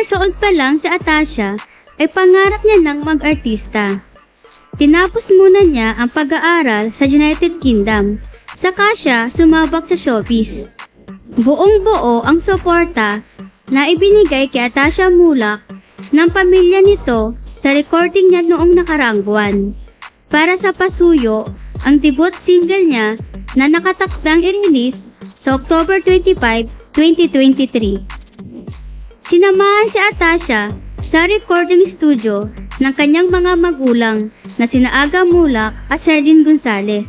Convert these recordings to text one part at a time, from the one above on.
years old pa lang si Atasha ay pangarap niya ng mag-artista. Tinapos muna niya ang pag-aaral sa United Kingdom, saka siya sumabak sa showbiz. Buong-buo ang suporta na ibinigay kay Atasha Mulak ng pamilya nito sa recording niya noong nakaraang buwan. Para sa Pasuyo, ang debut single niya na nakatakdang i-release sa October 25, 2023. Sinamahan si Atasha sa recording studio ng kanyang mga magulang na sina Aga Mulak at Sherdin Gonzalez,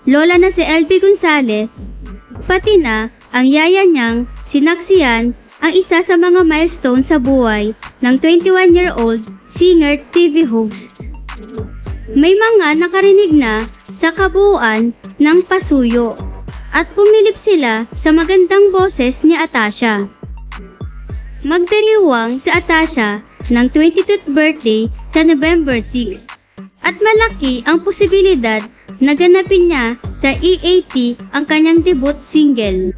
lola na si LB Gonzalez, pati na ang yaya niyang sinaksiyan ang isa sa mga milestone sa buhay ng 21-year-old singer TV host. May mga nakarinig na sa kabuuan ng Pasuyo at pumilip sila sa magandang boses ni Atasha. Magdiriwang si Atasha ng 22th birthday sa November 6 at malaki ang posibilidad na ganapin niya sa EAT ang kanyang debut single.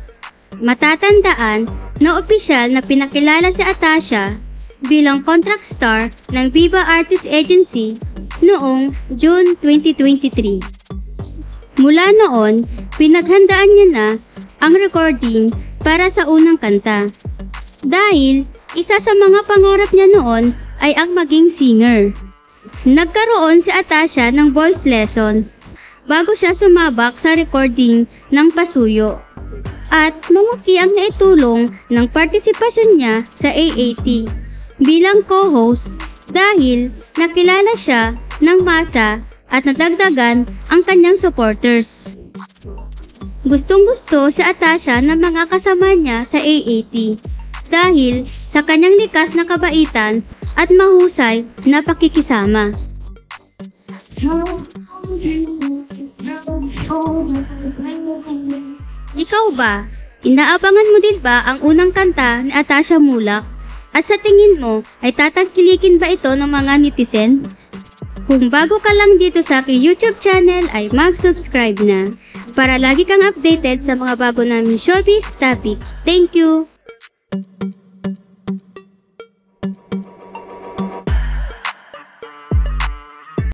Matatandaan na opisyal na pinakilala si Atasha bilang contract star ng Viva Artist Agency noong June 2023. Mula noon, pinaghandaan niya na ang recording para sa unang kanta. Dahil isa sa mga pangarap niya noon ay ang maging singer. Nagkaroon si Atasha ng voice lessons bago siya sumabak sa recording ng Pasuyo. At malaki ang naitulong ng partisipasyon niya sa AAT bilang co-host dahil nakilala siya ng masa at nadagdagan ang kanyang supporters. Gustong-gusto si Atasha ng mga kasama niya sa AAT dahil sa kanyang likas na kabaitan at mahusay na pakikisama. Ikaw ba? Inaabangan mo din ba ang unang kanta ni Atasha Mulak? At sa tingin mo, ay tatangkilikin ba ito ng mga netizen? Kung bago ka lang dito sa aking YouTube channel ay mag-subscribe na para lagi kang updated sa mga bago naming showbiz topics. Thank you!